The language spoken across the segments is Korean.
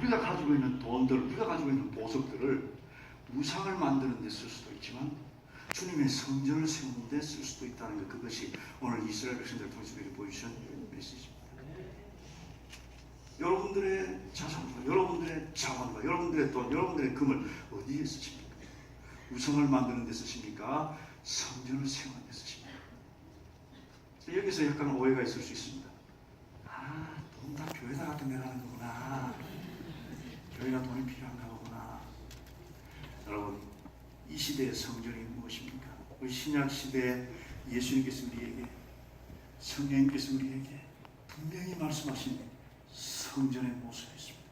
우리가 가지고 있는 돈들, 우리가 가지고 있는 보석들을 우상을 만드는 데 쓸 수도 있지만 주님의 성전을 세우는 데 쓸 수도 있다는 것, 그것이 오늘 이스라엘 백성들 통해서 보여주신 메시지입니다. 여러분들의 자산과 여러분들의 자원과 여러분들의 돈, 여러분들의 금을 어디에 쓰십니까? 우상을 만드는 데 쓰십니까? 성전을 세우는 데 쓰십니까? 여기서 약간 오해가 있을 수 있습니다. 돈 다 교회다 갖다 내라는 거구나. 교회가 돈이 필요한가 보구나. 여러분, 이 시대의 성전이 무엇입니까? 우리 신약 시대에 예수님께서 우리에게, 성령님께서 우리에게 분명히 말씀하신 성전의 모습이 있습니다.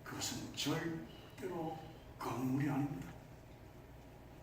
그것은 절대로 건물이 아닙니다.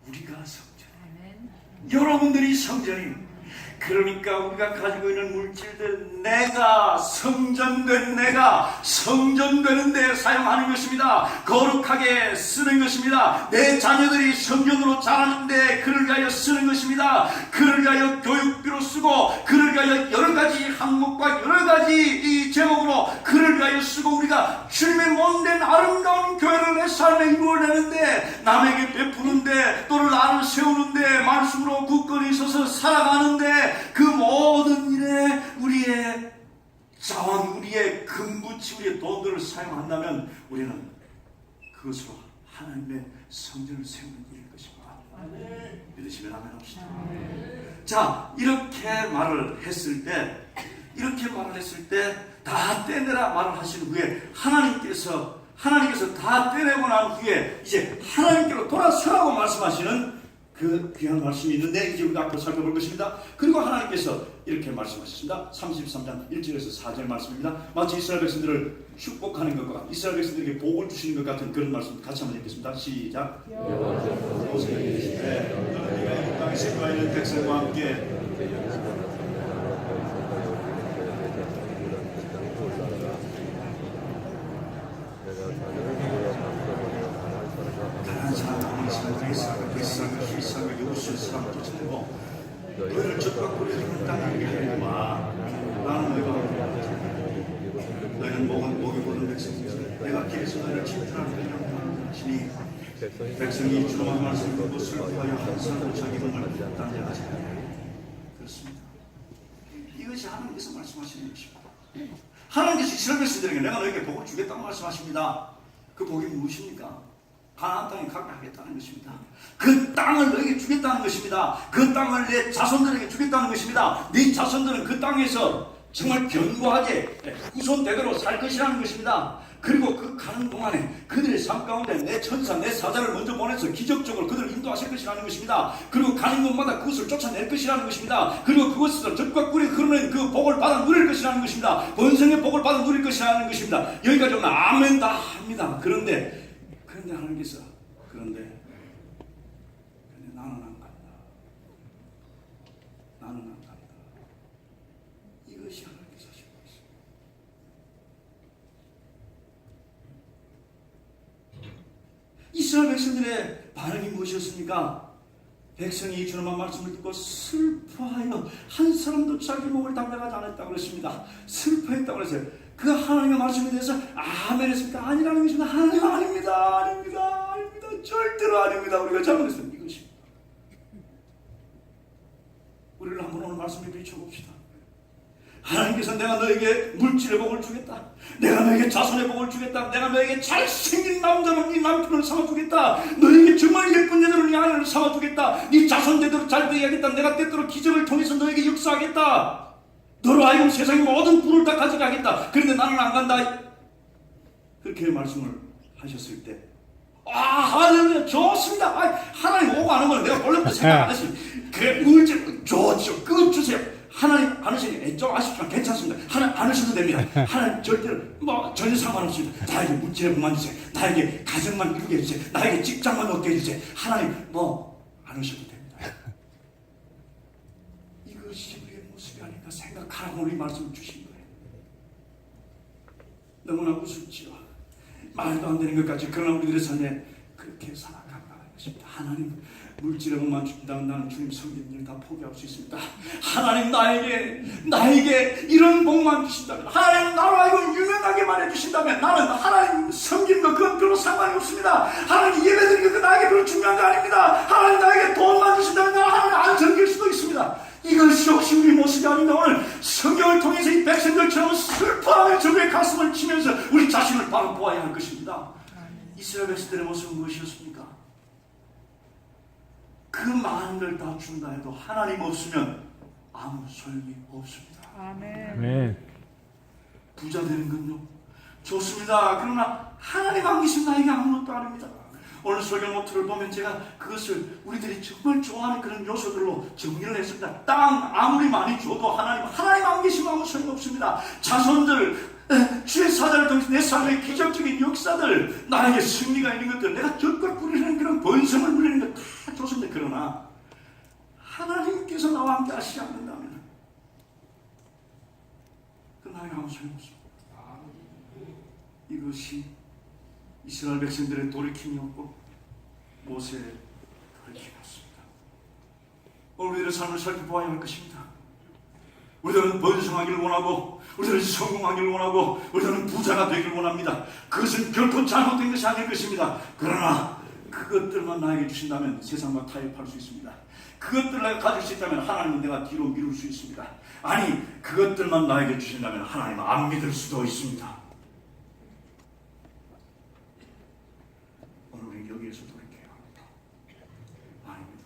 우리가 성전이에요. 여러분들이 성전이에요. 그러니까 우리가 가지고 있는 물질들, 내가 성전된 내가 성전되는 데 사용하는 것입니다. 거룩하게 쓰는 것입니다. 내 자녀들이 성전으로 자라는데 그를 위하여 쓰는 것입니다. 그를 위하여 교육비로 쓰고, 그를 위하여 여러 가지 항목과 여러 가지 이 제목으로 그를 위하여 쓰고, 우리가 주님의 몸된 아름다운 교회를 내 삶에 이루어내는데, 남에게 베푸는데, 또는 나를 세우는데, 말씀으로 굳건히 서서 살아가는데, 그 모든 일에 우리의 자원, 우리의 금부치, 우리의 돈들을 사용한다면 우리는 그것으로 하나님의 성전을 세우는 일일 것입니다. 믿으시면 아멘 합시다. 자, 이렇게 말을 했을 때 다 떼내라 말을 하신 후에 하나님께서 다 떼내고 난 후에 이제 하나님께로 돌아서라고 말씀하시는 그 귀한 말씀이 있는데, 이제 우리가 앞으로 살펴볼 것입니다. 그리고 하나님께서 이렇게 말씀하셨습니다. 33장 1절에서 4절 말씀입니다. 마치 이스라엘 백성들을 축복하는 것과 같은, 이스라엘 백성들에게 복을 주시는 것 같은 그런 말씀 같이 한번 읽겠습니다. 시작. 여호와께서 이르시되 너희가 이 땅에 생활 있는 백성과 함께 가난한 사람과 이스라엘 사람과 히스라엘과 여부수의 사람을 쫓아내고 너희를 젖박구리는 땅에 하리라. 나는 너희는 목이 고든 백성이지 내가 길에서 너희를 침탈하는 백성이라 하시니, 백성이 주로만 말씀 듣고 슬퍼하여 한 사람도 자기 몸을 단련하지 않으리라. 그렇습니다. 이것이 하나님께서 말씀하시는 것입니다. 하나님께서 이스라엘 백성들에게 내가 너에게 복을 주겠다고 말씀하십니다. 그 복이 무엇입니까? 가나안 땅에 가게 하겠다는 것입니다. 그 땅을 너에게 주겠다는 것입니다. 그 땅을 내 자손들에게 주겠다는 것입니다. 네 자손들은 그 땅에서 정말 견고하게 후손대대로 살 것이라는 것입니다. 그리고 그 가는 동안에 그들의 삶 가운데 내 천사, 내 사자를 먼저 보내서 기적적으로 그들을 인도하실 것이라는 것입니다. 그리고 가는 곳마다 그것을 쫓아낼 것이라는 것입니다. 그리고 그것에서 젖과 꿀이 흐르는 그 복을 받아 누릴 것이라는 것입니다. 번성의 복을 받아 누릴 것이라는 것입니다. 여기까지 오면 아멘 다 합니다. 그런데 하나님께서 그런데 나는 안 간다. 나는 안 간다. 이것이 하나님께서 하시고 있습니다. 이스라엘 백성들의 반응이 무엇이었습니까? 백성이 주님의 말씀을 듣고 슬퍼하여 한 사람도 자기 목을 담당하지 않았다고 그랬습니다. 슬퍼했다고 그랬어요. 그 하나님의 말씀에 대해서 아멘 했습니까? 아니라는 것입니다. 하나님 아닙니다. 절대로 아닙니다. 우리가 잘못했습니다. 이것입니다. 우리를 한번 오늘 말씀에 비춰봅시다. 하나님께서 내가 너에게 물질의 복을 주겠다. 내가 너에게 자손의 복을 주겠다. 내가 너에게 잘생긴 남자로 네 남편을 삼아주겠다. 너에게 정말 예쁜 여자로 네 아내를 삼아주겠다. 네 자손 대대로 잘 되게 하겠다. 내가 때때로 기적을 통해서 너에게 역사하겠다. 너로 하여금 세상의 모든 부를 다 가져가겠다. 그런데 나는 안 간다. 그렇게 말씀을 하셨을 때, 하나님 좋습니다. 하나님 오고 안 오면 내가 원래부터 생각 안 했습니다. 그래, 물질 좋죠. 그거 주세요. 하나님 안 하시니 좀 아쉽지만 괜찮습니다. 하나님 안 하셔도 됩니다. 하나님 절대로 전혀 상관없습니다. 나에게 물질의 복만 주세요. 나에게 가정만 이루게 해주세요. 나에게 직장만 얻게 해주세요. 하나님 안 하셔도 됩니다. 이것이 우리의 모습이 아닌가 생각하라고 우리 말씀을 주신 거예요. 너무나 우습지요. 말도 안 되는 것 같이. 그러나 우리들의 삶에 그렇게 살아간다는 것입니다. 하나님 물질의 복만 주신다면 나는 주님 섬기는 일 다 포기할 수 있습니다. 하나님 나에게 이런 복만 주신다면, 하나님 나로 하여금 유명하게만 해주신다면 나는 하나님 없습니다. 하나님 예배드리는 게 나에게 별로 중요한 거 아닙니다. 하나님 나에게 돈만 주신다면 나 하나님 안 섬길 수도 있습니다. 이것이 혹시 우리 모습이 아닌가. 오늘 성경을 통해서 이 백성들처럼 슬퍼하며 저의 가슴을 치면서 우리 자신을 바로 보아야 할 것입니다. 이스라엘 백성들의 모습은 무엇이었습니까? 그 많은 걸 다 준다 해도 하나님 없으면 아무 소용이 없습니다. 아멘. 부자 되는 건요 좋습니다. 그러나 하나님 안 계시면 나에게 아무것도 아닙니다. 오늘 설교 노트를 보면 제가 그것을 우리들이 정말 좋아하는 그런 요소들로 정리를 했습니다. 땅 아무리 많이 줘도 하나님 안 계시면 아무 소용 없습니다. 자손들, 주의 사자를 통해서 내 삶의 기적적인 역사들, 나에게 승리가 있는 것들, 내가 젖과 뿌리는 그런 번성을 누리는 것 다 좋습니다. 그러나 하나님께서 나와 함께 하시지 않는다면 그 나에게 아무 소용 없습니다. 이것이 이스라엘 백성들의 돌이킴이었고 모세의 돌이킴이었습니다. 오늘 우리들의 삶을 살펴보아야 할 것입니다. 우리들은 번성하기를 원하고, 우리들은 성공하기를 원하고, 우리들은 부자가 되기를 원합니다. 그것은 결코 잘못된 것이 아닐 것입니다. 그러나 그것들만 나에게 주신다면 세상과 타협할 수 있습니다. 그것들을 내가 가질 수 있다면 하나님은 내가 뒤로 미룰 수 있습니다. 아니, 그것들만 나에게 주신다면 하나님은 안 믿을 수도 있습니다. 오늘 우리 여기에서 돌이켜야 합니다. 아닙니다.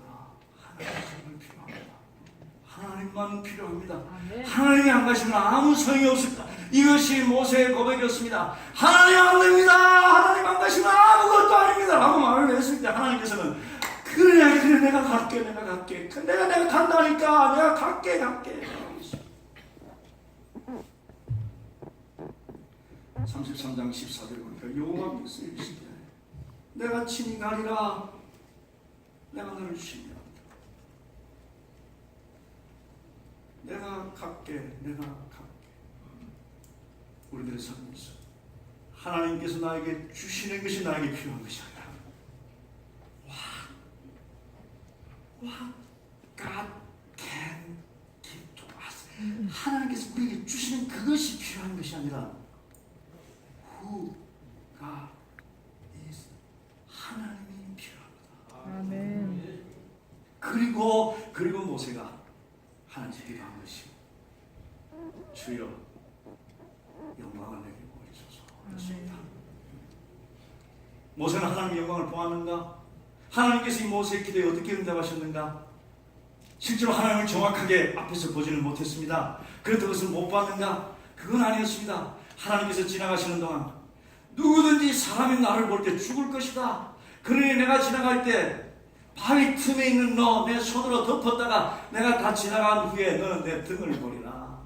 하나님만 필요합니다. 하나님이 안 가시면 아무 소용이 없습니다. 이것이 모세의 고백이었습니다. 하나님 안 됩니다. 하나님 안 가시면 아무것도 아닙니다 라고 말을 했을 때 하나님께서는 그래 내가 갈게. 내가 간다니까 내가 갈게 33장 14절 보니까 여호와께서 이르시되 내가 친히 가리라. 내가 너를 주시리라. 내가 갈게. 우리들의 삶에서 하나님께서 나에게 주시는 것이 나에게 필요한 것이 아니라 What God can give to us. 하나님께서 우리에게 주시는 그것이 필요한 것이 아니라 Who God is. 하나님이 필요합니다. 아멘. 그리고 모세가 하나님께 기도한 것이 주여 영광을 내게 보이소서. 모세는 하나님의 영광을 보았는가? 하나님께서 이 모세의 기도에 어떻게 응답하셨는가? 실제로 하나님을 정확하게 앞에서 보지는 못했습니다. 그렇다고 해서 못 봤는가? 그건 아니었습니다. 하나님께서 지나가시는 동안 누구든지 사람이 나를 볼 때 죽을 것이다. 그러니 내가 지나갈 때 바위 틈에 있는 너 내 손으로 덮었다가 내가 다 지나간 후에 너는 내 등을 보리라.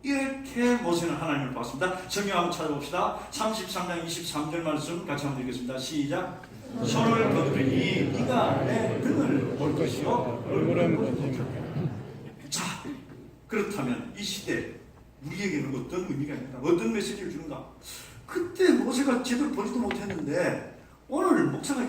이렇게 모세는 하나님을 봤습니다. 성경 한번 찾아봅시다. 33장 23절 말씀 같이 한번 읽겠습니다. 시작. 손을 거두리니 네가 내 등을 볼 것이요 얼굴은 보지. 자, 그렇다면 이 시대 우리에게는 어떤 의미가 있는가? 어떤 메시지를 주는가? 그때 모세가 제대로 보지도 못했는데 오늘 목사가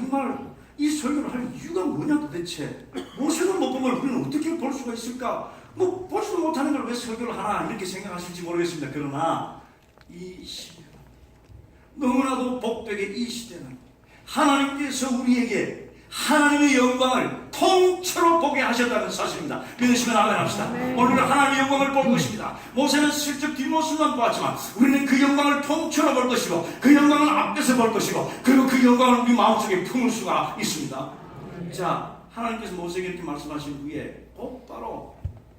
이 설교를 할 이유가 뭐냐 도대체? 모세를 못 보면 우리는 어떻게 볼 수가 있을까? 보지도 못하는 걸 왜 설교를 하나 이렇게 생각하실지 모르겠습니다. 그러나 이 시대는 너무나도 복되게 이 시대는 하나님께서 우리에게 하나님의 영광을 통째로 보게 하셨다는 사실입니다. 믿으시면 아멘 합시다. 오늘은 하나님의 영광을 볼 것입니다. 모세는 슬쩍 뒷모습만 보았지만 우리는 그 영광을 통째로 볼 것이고 그 영광을 앞에서 볼 것이고 그리고 그 영광을 우리 마음속에 품을 수가 있습니다. 자, 하나님께서 모세에게 이렇게 말씀하신 후에 곧바로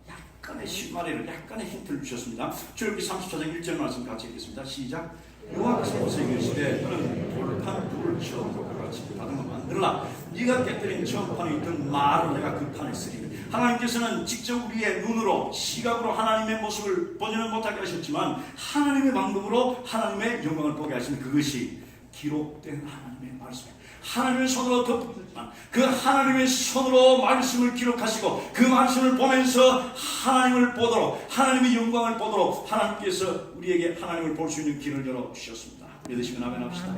약간의 신마리를 약간의 힌트를 주셨습니다. 출애굽기 34장 1절 말씀 같이 읽겠습니다. 시작. 여호와께서 모세에게 이르시되 너는 돌판 불을 치어 그와 같이 다듬어 만들라. 네가 깨뜨린 처음판에 있던 말을 내가 그 판에 쓰리니. 하나님께서는 직접 우리의 눈으로 시각으로 하나님의 모습을 보지는 못하게 하셨지만 하나님의 방법으로 하나님의 영광을 보게 하시는 그것이 기록된 하나님의 말씀입니다. 하나님의 손으로 덮었지만 그 하나님의 손으로 말씀을 기록하시고 그 말씀을 보면서 하나님을 보도록 하나님의 영광을 보도록 하나님께서 우리에게 하나님을 볼 수 있는 길을 열어주셨습니다. 믿으시면 아멘 합시다.